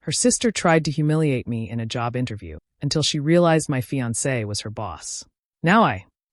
Her sister tried to humiliate me in a job interview until she realized my fiancé was her boss.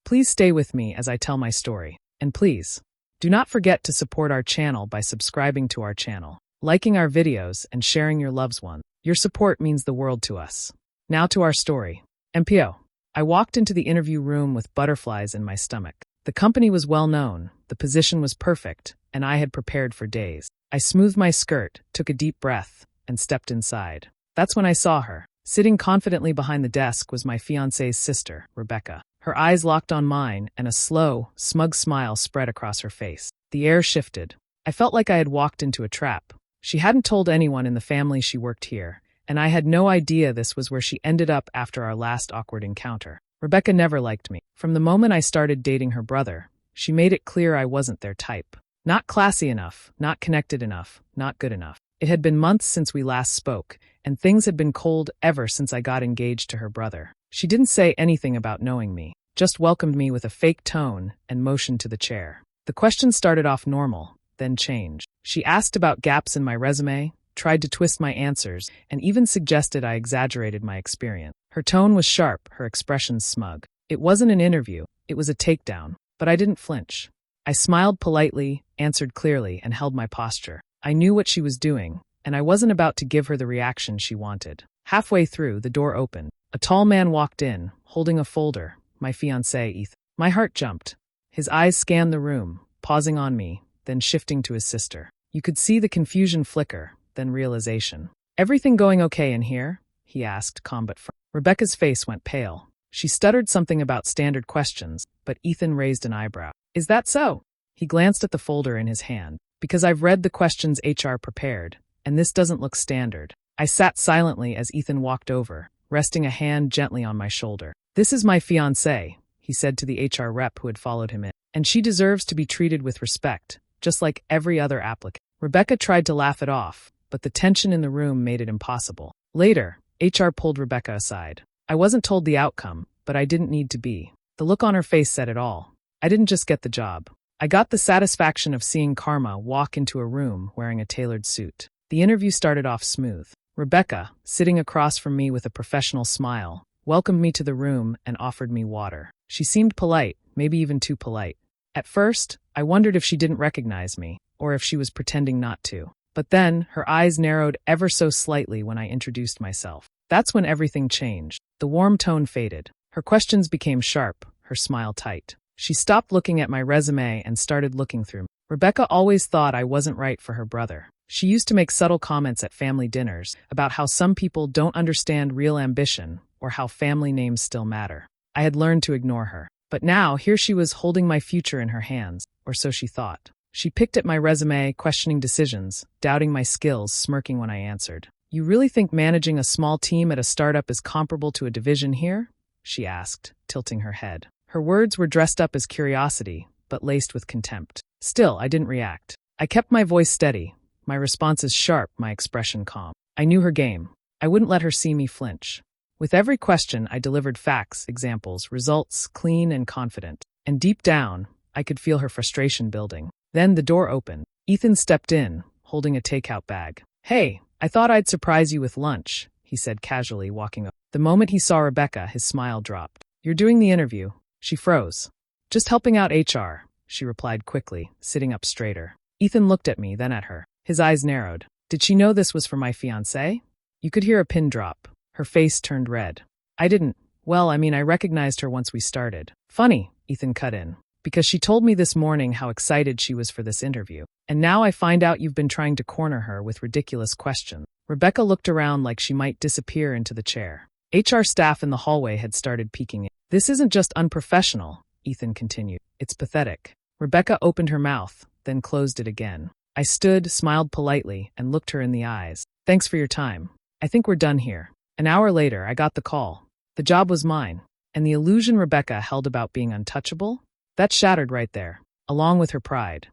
Please stay with me as I tell my story. And please, do not forget to support our channel by subscribing to our channel, liking our videos, and sharing your loved ones. Your support means the world to us. Now to our story. MPO. I walked into the interview room with butterflies in my stomach. The company was well known, the position was perfect, and I had prepared for days. I smoothed my skirt, took a deep breath, and stepped inside. That's when I saw her. Sitting confidently behind the desk was my fiancé's sister, Rebecca. Her eyes locked on mine, and a slow, smug smile spread across her face. The air shifted. I felt like I had walked into a trap. She hadn't told anyone in the family she worked here, and I had no idea this was where she ended up after our last awkward encounter. Rebecca never liked me. From the moment I started dating her brother, she made it clear I wasn't their type. Not classy enough, not connected enough, not good enough. It had been months since we last spoke, and things had been cold ever since I got engaged to her brother. She didn't say anything about knowing me, just welcomed me with a fake tone and motioned to the chair. The questions started off normal, then changed. She asked about gaps in my resume, tried to twist my answers, and even suggested I exaggerated my experience. Her tone was sharp, her expressions smug. It wasn't an interview, it was a takedown, but I didn't flinch. I smiled politely, answered clearly, and held my posture. I knew what she was doing, and I wasn't about to give her the reaction she wanted. Halfway through, the door opened. A tall man walked in, holding a folder. My fiancé, Ethan. My heart jumped. His eyes scanned the room, pausing on me, then shifting to his sister. You could see the confusion flicker, then realization. Everything going okay in here? He asked, calm but firm. Rebecca's face went pale. She stuttered something about standard questions, but Ethan raised an eyebrow. Is that so? He glanced at the folder in his hand. Because I've read the questions HR prepared, and this doesn't look standard. I sat silently as Ethan walked over, resting a hand gently on my shoulder. This is my fiancé, he said to the HR rep who had followed him in, and she deserves to be treated with respect, just like every other applicant. Rebecca tried to laugh it off, but the tension in the room made it impossible. Later, HR pulled Rebecca aside. I wasn't told the outcome, but I didn't need to be. The look on her face said it all. I didn't just get the job. I got the satisfaction of seeing Karma walk into a room wearing a tailored suit. The interview started off smooth. Rebecca, sitting across from me with a professional smile, welcomed me to the room and offered me water. She seemed polite, maybe even too polite. At first, I wondered if she didn't recognize me, or if she was pretending not to. But then, her eyes narrowed ever so slightly when I introduced myself. That's when everything changed. The warm tone faded. Her questions became sharp, her smile tight. She stopped looking at my resume and started looking through me. Rebecca always thought I wasn't right for her brother. She used to make subtle comments at family dinners about how some people don't understand real ambition or how family names still matter. I had learned to ignore her. But now, here she was holding my future in her hands, or so she thought. She picked at my resume, questioning decisions, doubting my skills, smirking when I answered. You really think managing a small team at a startup is comparable to a division here? She asked, tilting her head. Her words were dressed up as curiosity, but laced with contempt. Still, I didn't react. I kept my voice steady, my responses sharp, my expression calm. I knew her game. I wouldn't let her see me flinch. With every question, I delivered facts, examples, results, clean and confident. And deep down, I could feel her frustration building. Then the door opened. Ethan stepped in, holding a takeout bag. Hey, I thought I'd surprise you with lunch, he said casually, walking up. The moment he saw Rebecca, his smile dropped. You're doing the interview. She froze. Just helping out HR, she replied quickly, sitting up straighter. Ethan looked at me, then at her. His eyes narrowed. Did she know this was for my fiancé? You could hear a pin drop. Her face turned red. I didn't. Well, I recognized her once we started. Funny, Ethan cut in. Because she told me this morning how excited she was for this interview. And now I find out you've been trying to corner her with ridiculous questions. Rebecca looked around like she might disappear into the chair. HR staff in the hallway had started peeking in. This isn't just unprofessional, Ethan continued. It's pathetic. Rebecca opened her mouth, then closed it again. I stood, smiled politely, and looked her in the eyes. Thanks for your time. I think we're done here. An hour later, I got the call. The job was mine. And the illusion Rebecca held about being untouchable? That shattered right there, along with her pride.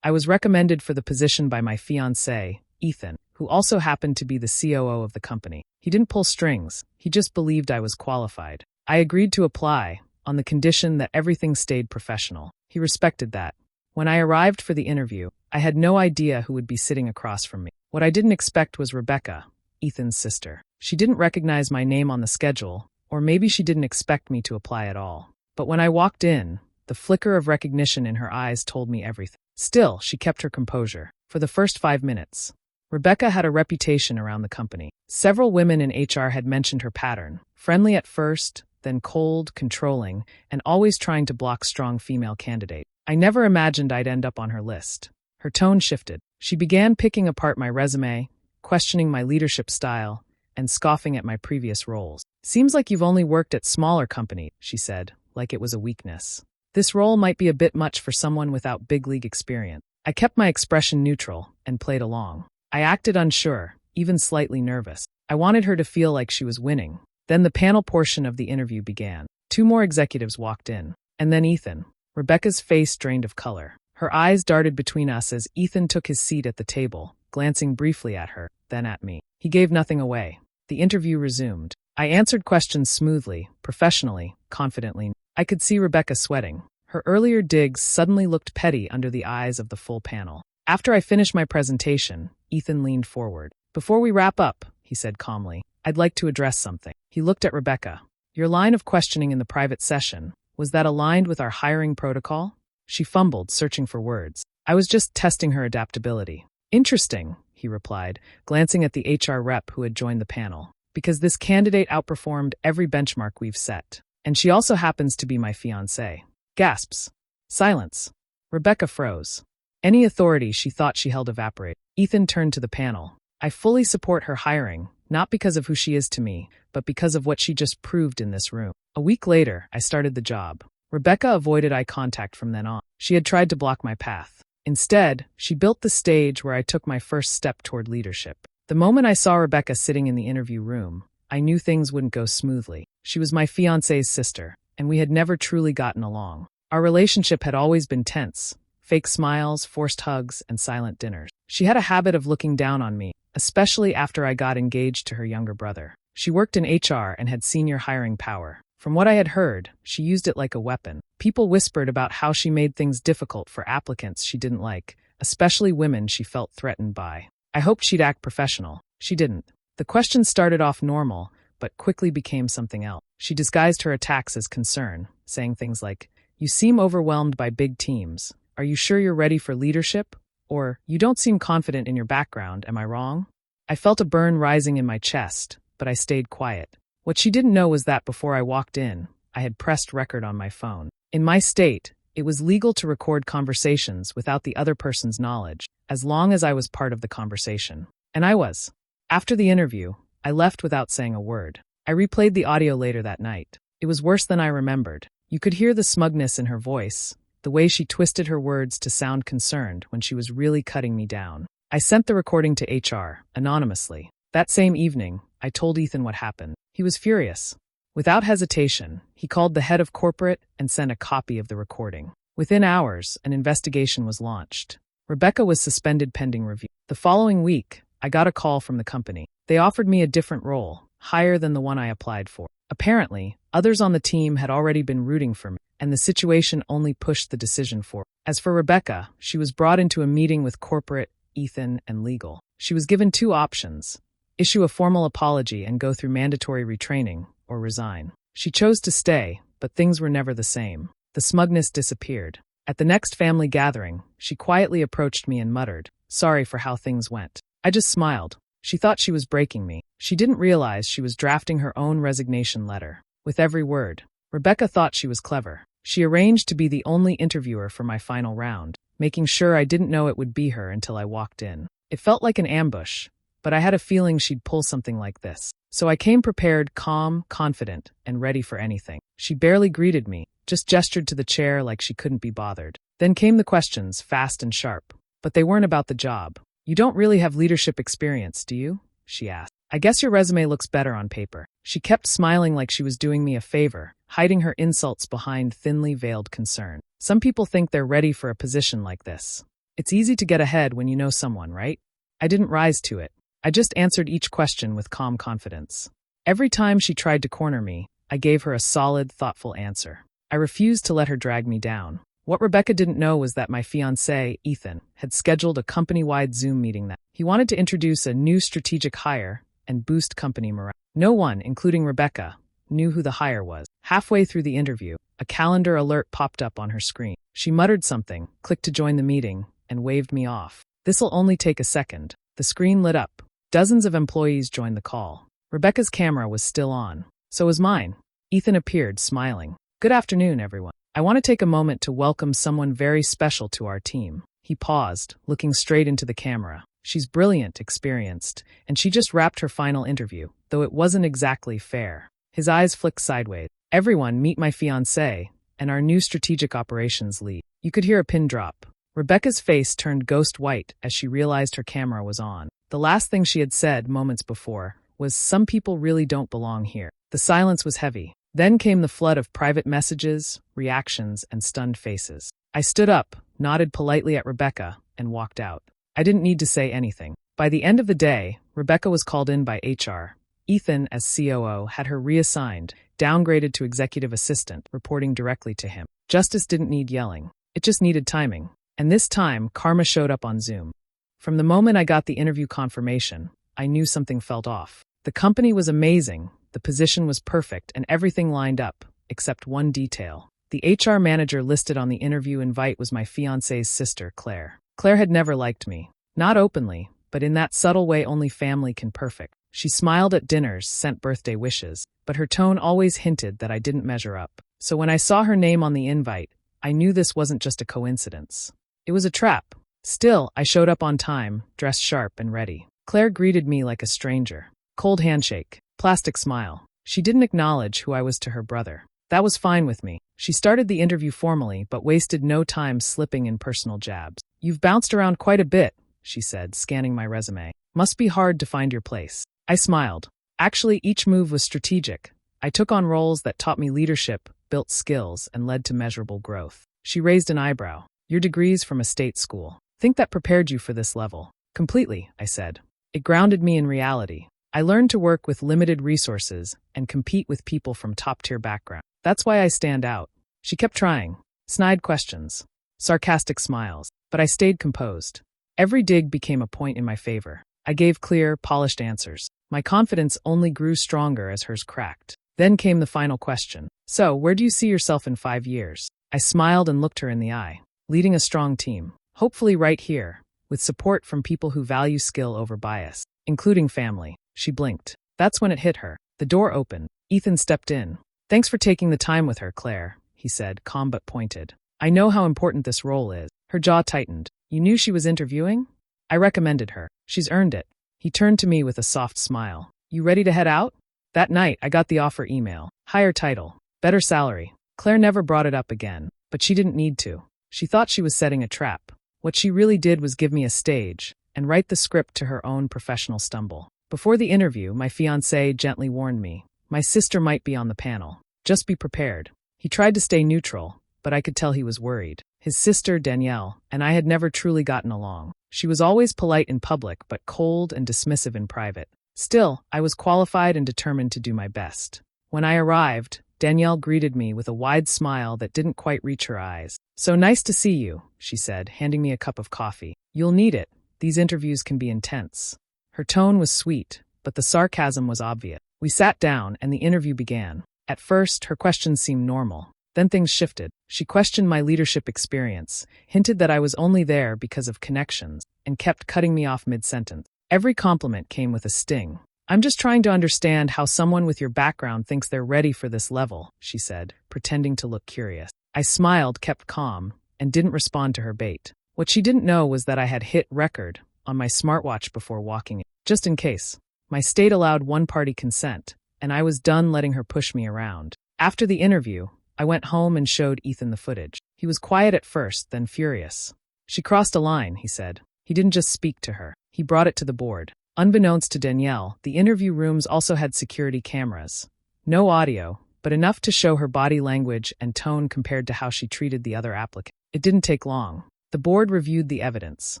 I was recommended for the position by my fiancé, Ethan, who also happened to be the COO of the company. He didn't pull strings. He just believed I was qualified. I agreed to apply, on the condition that everything stayed professional. He respected that. When I arrived for the interview, I had no idea who would be sitting across from me. What I didn't expect was Rebecca, Ethan's sister. She didn't recognize my name on the schedule, or maybe she didn't expect me to apply at all. But when I walked in, the flicker of recognition in her eyes told me everything. Still, she kept her composure. For the first 5 minutes, Rebecca had a reputation around the company. Several women in HR had mentioned her pattern. Friendly at first, then cold, controlling, and always trying to block strong female candidates. I never imagined I'd end up on her list. Her tone shifted. She began picking apart my resume, questioning my leadership style, and scoffing at my previous roles. "Seems like you've only worked at smaller companies," she said, like it was a weakness. "This role might be a bit much for someone without big league experience." I kept my expression neutral and played along. I acted unsure, even slightly nervous. I wanted her to feel like she was winning. Then the panel portion of the interview began. 2 more executives walked in, and then Ethan. Rebecca's face drained of color. Her eyes darted between us as Ethan took his seat at the table, glancing briefly at her, then at me. He gave nothing away. The interview resumed. I answered questions smoothly, professionally, confidently. I could see Rebecca sweating. Her earlier digs suddenly looked petty under the eyes of the full panel. After I finished my presentation, Ethan leaned forward. "Before we wrap up," he said calmly, "I'd like to address something." He looked at Rebecca. "Your line of questioning in the private session, was that aligned with our hiring protocol?" She fumbled, searching for words. "I was just testing her adaptability." "Interesting," he replied, glancing at the HR rep who had joined the panel. "Because this candidate outperformed every benchmark we've set. And she also happens to be my fiancé." Gasps. Silence. Rebecca froze. Any authority she thought she held evaporated. Ethan turned to the panel. "I fully support her hiring, not because of who she is to me, but because of what she just proved in this room." A week later, I started the job. Rebecca avoided eye contact from then on. She had tried to block my path. Instead, she built the stage where I took my first step toward leadership. The moment I saw Rebecca sitting in the interview room, I knew things wouldn't go smoothly. She was my fiancé's sister, and we had never truly gotten along. Our relationship had always been tense. Fake smiles, forced hugs, and silent dinners. She had a habit of looking down on me, especially after I got engaged to her younger brother. She worked in HR and had senior hiring power. From what I had heard, she used it like a weapon. People whispered about how she made things difficult for applicants she didn't like, especially women she felt threatened by. I hoped she'd act professional. She didn't. The questions started off normal, but quickly became something else. She disguised her attacks as concern, saying things like, "You seem overwhelmed by big teams. Are you sure you're ready for leadership?" Or, "You don't seem confident in your background, am I wrong?" I felt a burn rising in my chest, but I stayed quiet. What she didn't know was that before I walked in, I had pressed record on my phone. In my state, it was legal to record conversations without the other person's knowledge, as long as I was part of the conversation. And I was. After the interview, I left without saying a word. I replayed the audio later that night. It was worse than I remembered. You could hear the smugness in her voice, the way she twisted her words to sound concerned when she was really cutting me down. I sent the recording to HR, anonymously. That same evening, I told Ethan what happened. He was furious. Without hesitation, he called the head of corporate and sent a copy of the recording. Within hours, an investigation was launched. Rebecca was suspended pending review. The following week, I got a call from the company. They offered me a different role, higher than the one I applied for. Apparently, others on the team had already been rooting for me, and the situation only pushed the decision forward. As for Rebecca, she was brought into a meeting with corporate, Ethan, and legal. She was given 2 options: issue a formal apology and go through mandatory retraining, or resign. She chose to stay, but things were never the same. The smugness disappeared. At the next family gathering, she quietly approached me and muttered, "Sorry for how things went." I just smiled. She thought she was breaking me. She didn't realize she was drafting her own resignation letter. With every word, Rebecca thought she was clever. She arranged to be the only interviewer for my final round, making sure I didn't know it would be her until I walked in. It felt like an ambush, but I had a feeling she'd pull something like this. So I came prepared, calm, confident, and ready for anything. She barely greeted me, just gestured to the chair like she couldn't be bothered. Then came the questions, fast and sharp. But they weren't about the job. "You don't really have leadership experience, do you?" she asked. "I guess your resume looks better on paper." She kept smiling like she was doing me a favor, hiding her insults behind thinly veiled concern. Some people think they're ready for a position like this. It's easy to get ahead when you know someone, right? I didn't rise to it. I just answered each question with calm confidence. Every time she tried to corner me, I gave her a solid, thoughtful answer. I refused to let her drag me down. What Rebecca didn't know was that my fiancé, Ethan, had scheduled a company-wide Zoom meeting that he wanted to introduce a new strategic hire and boost company morale. No one, including Rebecca, knew who the hire was. Halfway through the interview, a calendar alert popped up on her screen. She muttered something, clicked to join the meeting, and waved me off. "This'll only take a second." The screen lit up. Dozens of employees joined the call. Rebecca's camera was still on. So was mine. Ethan appeared, smiling. "Good afternoon, everyone. I want to take a moment to welcome someone very special to our team." He paused, looking straight into the camera. "She's brilliant, experienced, and she just wrapped her final interview, though it wasn't exactly fair." His eyes flicked sideways. "Everyone, meet my fiancé and our new strategic operations lead." You could hear a pin drop. Rebecca's face turned ghost white as she realized her camera was on. The last thing she had said moments before was, "Some people really don't belong here." The silence was heavy. Then came the flood of private messages, reactions, and stunned faces. I stood up, nodded politely at Rebecca, and walked out. I didn't need to say anything. By the end of the day, Rebecca was called in by HR. Ethan, as COO, had her reassigned, downgraded to executive assistant, reporting directly to him. Justice didn't need yelling. It just needed timing. And this time, karma showed up on Zoom. From the moment I got the interview confirmation, I knew something felt off. The company was amazing, the position was perfect, and everything lined up, except one detail. The HR manager listed on the interview invite was my fiancé's sister, Claire. Claire had never liked me. Not openly, but in that subtle way only family can perfect. She smiled at dinners, sent birthday wishes, but her tone always hinted that I didn't measure up. So when I saw her name on the invite, I knew this wasn't just a coincidence. It was a trap. Still, I showed up on time, dressed sharp and ready. Claire greeted me like a stranger. Cold handshake, plastic smile. She didn't acknowledge who I was to her brother. That was fine with me. She started the interview formally, but wasted no time slipping in personal jabs. "You've bounced around quite a bit," she said, scanning my resume. "Must be hard to find your place." I smiled. Actually, each move was strategic. I took on roles that taught me leadership, built skills, and led to measurable growth. She raised an eyebrow. "Your degree's from a state school. Think that prepared you for this level?" "Completely," I said. "It grounded me in reality. I learned to work with limited resources and compete with people from top-tier backgrounds. That's why I stand out." She kept trying. Snide questions. Sarcastic smiles. But I stayed composed. Every dig became a point in my favor. I gave clear, polished answers. My confidence only grew stronger as hers cracked. Then came the final question. "So, where do you see yourself in 5 years?" I smiled and looked her in the eye. "Leading a strong team. Hopefully right here, with support from people who value skill over bias, including family." She blinked. That's when it hit her. The door opened. Ethan stepped in. "Thanks for taking the time with her, Claire," he said, calm but pointed. "I know how important this role is." Her jaw tightened. "You knew she was interviewing?" "I recommended her. She's earned it." He turned to me with a soft smile. "You ready to head out?" That night, I got the offer email. Higher title. Better salary. Claire never brought it up again, but she didn't need to. She thought she was setting a trap. What she really did was give me a stage and write the script to her own professional stumble. Before the interview, my fiancé gently warned me. My sister might be on the panel. Just be prepared. He tried to stay neutral, but I could tell he was worried. His sister, Danielle, and I had never truly gotten along. She was always polite in public, but cold and dismissive in private. Still, I was qualified and determined to do my best. When I arrived, Danielle greeted me with a wide smile that didn't quite reach her eyes. "So nice to see you," she said, handing me a cup of coffee. "You'll need it. These interviews can be intense." Her tone was sweet, but the sarcasm was obvious. We sat down, and the interview began. At first, her questions seemed normal. Then things shifted. She questioned my leadership experience, hinted that I was only there because of connections, and kept cutting me off mid-sentence. Every compliment came with a sting. "I'm just trying to understand how someone with your background thinks they're ready for this level," she said, pretending to look curious. I smiled, kept calm, and didn't respond to her bait. What she didn't know was that I had hit record on my smartwatch before walking in. Just in case. My state allowed one-party consent, and I was done letting her push me around. After the interview, I went home and showed Ethan the footage. He was quiet at first, then furious. "She crossed a line," he said. He didn't just speak to her. He brought it to the board. Unbeknownst to Danielle, the interview rooms also had security cameras. No audio, but enough to show her body language and tone compared to how she treated the other applicant. It didn't take long. The board reviewed the evidence.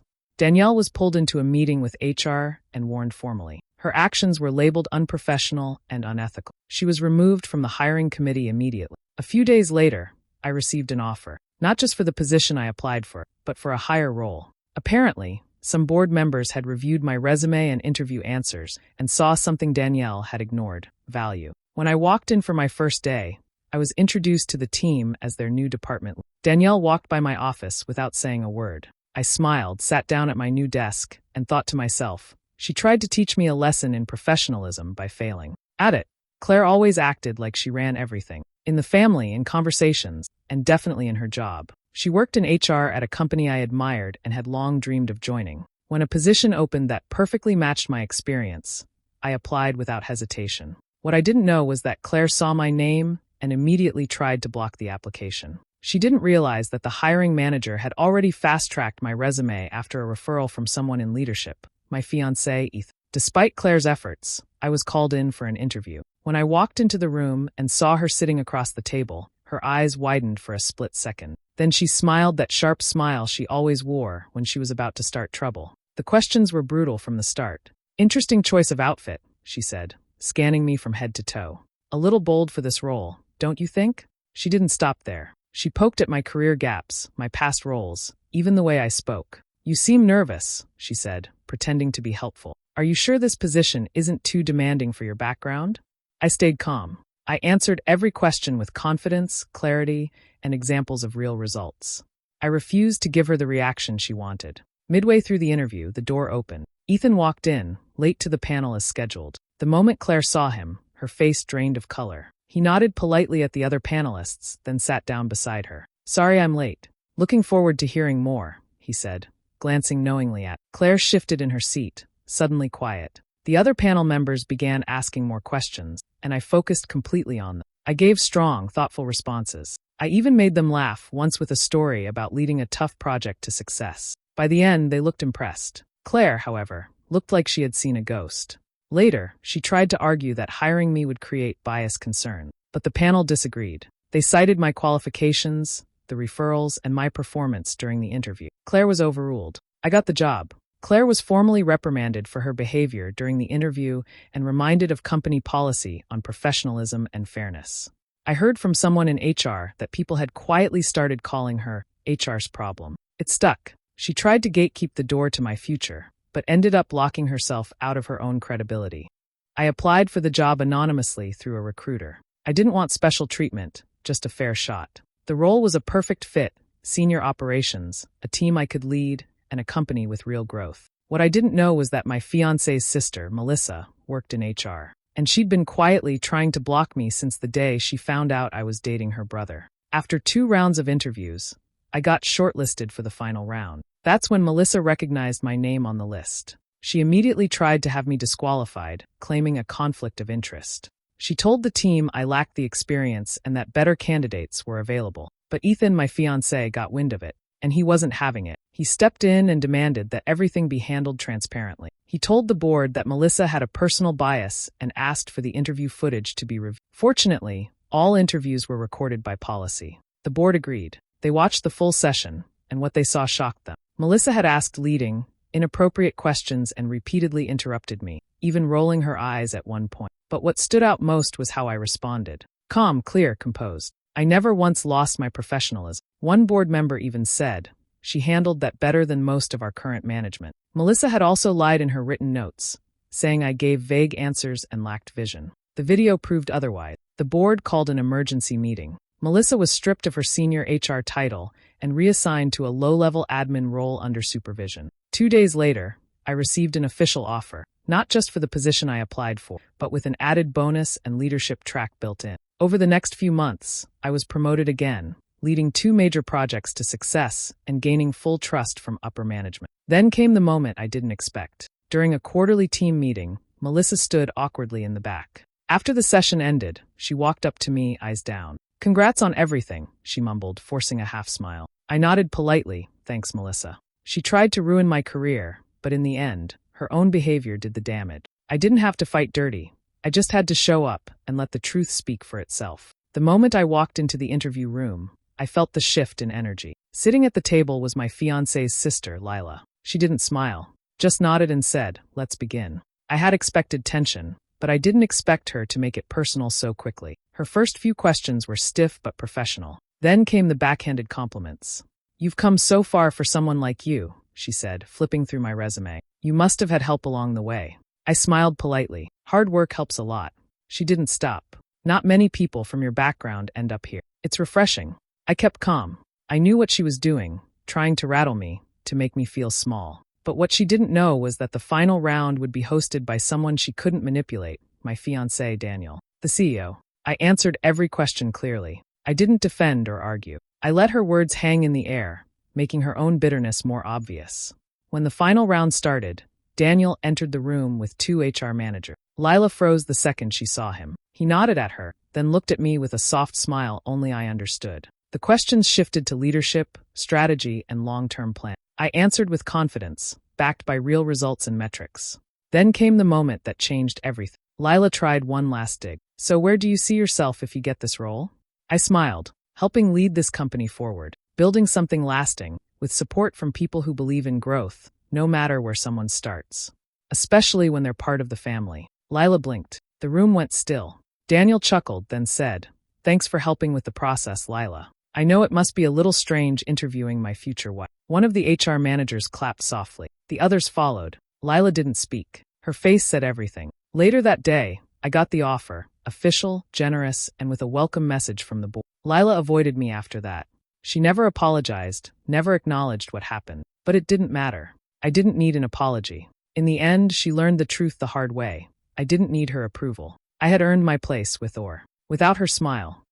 Danielle was pulled into a meeting with HR and warned formally. Her actions were labeled unprofessional and unethical. She was removed from the hiring committee immediately. A few days later, I received an offer, not just for the position I applied for, but for a higher role. Apparently, Some board members had reviewed my resume and interview answers and saw something Danielle had ignored: value. When I walked in for my first day, I was introduced to the team as their new department lead. Danielle walked by my office without saying a word. I smiled, sat down at my new desk, and thought to myself, she tried to teach me a lesson in professionalism by failing at it. Claire always acted like she ran everything. In the family, in conversations, and definitely in her job. She worked in HR at a company I admired and had long dreamed of joining. When a position opened that perfectly matched my experience, I applied without hesitation. What I didn't know was that Claire saw my name and immediately tried to block the application. She didn't realize that the hiring manager had already fast-tracked my resume after a referral from someone in leadership, my fiancé, Ethan. Despite Claire's efforts, I was called in for an interview. When I walked into the room and saw her sitting across the table, her eyes widened for a split second. Then she smiled that sharp smile she always wore when she was about to start trouble. The questions were brutal from the start. Interesting choice of outfit, she said, scanning me from head to toe. A little bold for this role, don't you think? She didn't stop there. She poked at my career gaps, my past roles, even the way I spoke. You seem nervous, she said, pretending to be helpful. Are you sure this position isn't too demanding for your background? I stayed calm. I answered every question with confidence, clarity, and examples of real results. I refused to give her the reaction she wanted. Midway through the interview, the door opened. Ethan walked in, late to the panel as scheduled. The moment Claire saw him, her face drained of color. He nodded politely at the other panelists, then sat down beside her. Sorry I'm late. Looking forward to hearing more, he said, glancing knowingly at. Claire shifted in her seat, suddenly quiet. The other panel members began asking more questions, and I focused completely on them. I gave strong, thoughtful responses. I even made them laugh once with a story about leading a tough project to success. By the end, they looked impressed. Claire, however, looked like she had seen a ghost. Later, she tried to argue that hiring me would create bias concern, but the panel disagreed. They cited my qualifications, the referrals, and my performance during the interview. Claire was overruled. I got the job. Claire was formally reprimanded for her behavior during the interview and reminded of company policy on professionalism and fairness. I heard from someone in HR that people had quietly started calling her HR's problem. It stuck. She tried to gatekeep the door to my future, but ended up locking herself out of her own credibility. I applied for the job anonymously through a recruiter. I didn't want special treatment, just a fair shot. The role was a perfect fit: senior operations, a team I could lead, and a company with real growth. What I didn't know was that my fiancé's sister, Melissa, worked in HR, and she'd been quietly trying to block me since the day she found out I was dating her brother. After 2 rounds of interviews, I got shortlisted for the final round. That's when Melissa recognized my name on the list. She immediately tried to have me disqualified, claiming a conflict of interest. She told the team I lacked the experience and that better candidates were available. But Ethan, my fiancé, got wind of it, and he wasn't having it. He stepped in and demanded that everything be handled transparently. He told the board that Melissa had a personal bias and asked for the interview footage to be reviewed. Fortunately, all interviews were recorded by policy. The board agreed. They watched the full session, and what they saw shocked them. Melissa had asked leading, inappropriate questions and repeatedly interrupted me, even rolling her eyes at one point. But what stood out most was how I responded. Calm, clear, composed. I never once lost my professionalism. One board member even said, she handled that better than most of our current management. Melissa had also lied in her written notes, saying I gave vague answers and lacked vision. The video proved otherwise. The board called an emergency meeting. Melissa was stripped of her senior HR title and reassigned to a low-level admin role under supervision. 2 days later, I received an official offer, not just for the position I applied for, but with an added bonus and leadership track built in. Over the next few months, I was promoted again, leading 2 major projects to success and gaining full trust from upper management. Then came the moment I didn't expect. During a quarterly team meeting, Melissa stood awkwardly in the back. After the session ended, she walked up to me, eyes down. Congrats on everything, she mumbled, forcing a half smile. I nodded politely, thanks, Melissa. She tried to ruin my career, but in the end, her own behavior did the damage. I didn't have to fight dirty. I just had to show up and let the truth speak for itself. The moment I walked into the interview room, I felt the shift in energy. Sitting at the table was my fiancé's sister, Lila. She didn't smile, just nodded and said, let's begin. I had expected tension, but I didn't expect her to make it personal so quickly. Her first few questions were stiff but professional. Then came the backhanded compliments. You've come so far for someone like you, she said, flipping through my resume. You must have had help along the way. I smiled politely. Hard work helps a lot. She didn't stop. Not many people from your background end up here. It's refreshing. I kept calm. I knew what she was doing, trying to rattle me, to make me feel small. But what she didn't know was that the final round would be hosted by someone she couldn't manipulate, my fiancé, Daniel, the CEO. I answered every question clearly. I didn't defend or argue. I let her words hang in the air, making her own bitterness more obvious. When the final round started, Daniel entered the room with 2 HR managers. Lila froze the second she saw him. He nodded at her, then looked at me with a soft smile only I understood. The questions shifted to leadership, strategy, and long-term plan. I answered with confidence, backed by real results and metrics. Then came the moment that changed everything. Lila tried one last dig. So where do you see yourself if you get this role? I smiled, helping lead this company forward, building something lasting, with support from people who believe in growth, no matter where someone starts. Especially when they're part of the family. Lila blinked. The room went still. Daniel chuckled, then said, Thanks for helping with the process, Lila. I know it must be a little strange interviewing my future wife. One of the HR managers clapped softly. The others followed. Lila didn't speak. Her face said everything. Later that day, I got the offer, official, generous, and with a welcome message from the board. Lila avoided me after that. She never apologized, never acknowledged what happened. But it didn't matter. I didn't need an apology. In the end, she learned the truth the hard way. I didn't need her approval. I had earned my place with Or. Without her smile,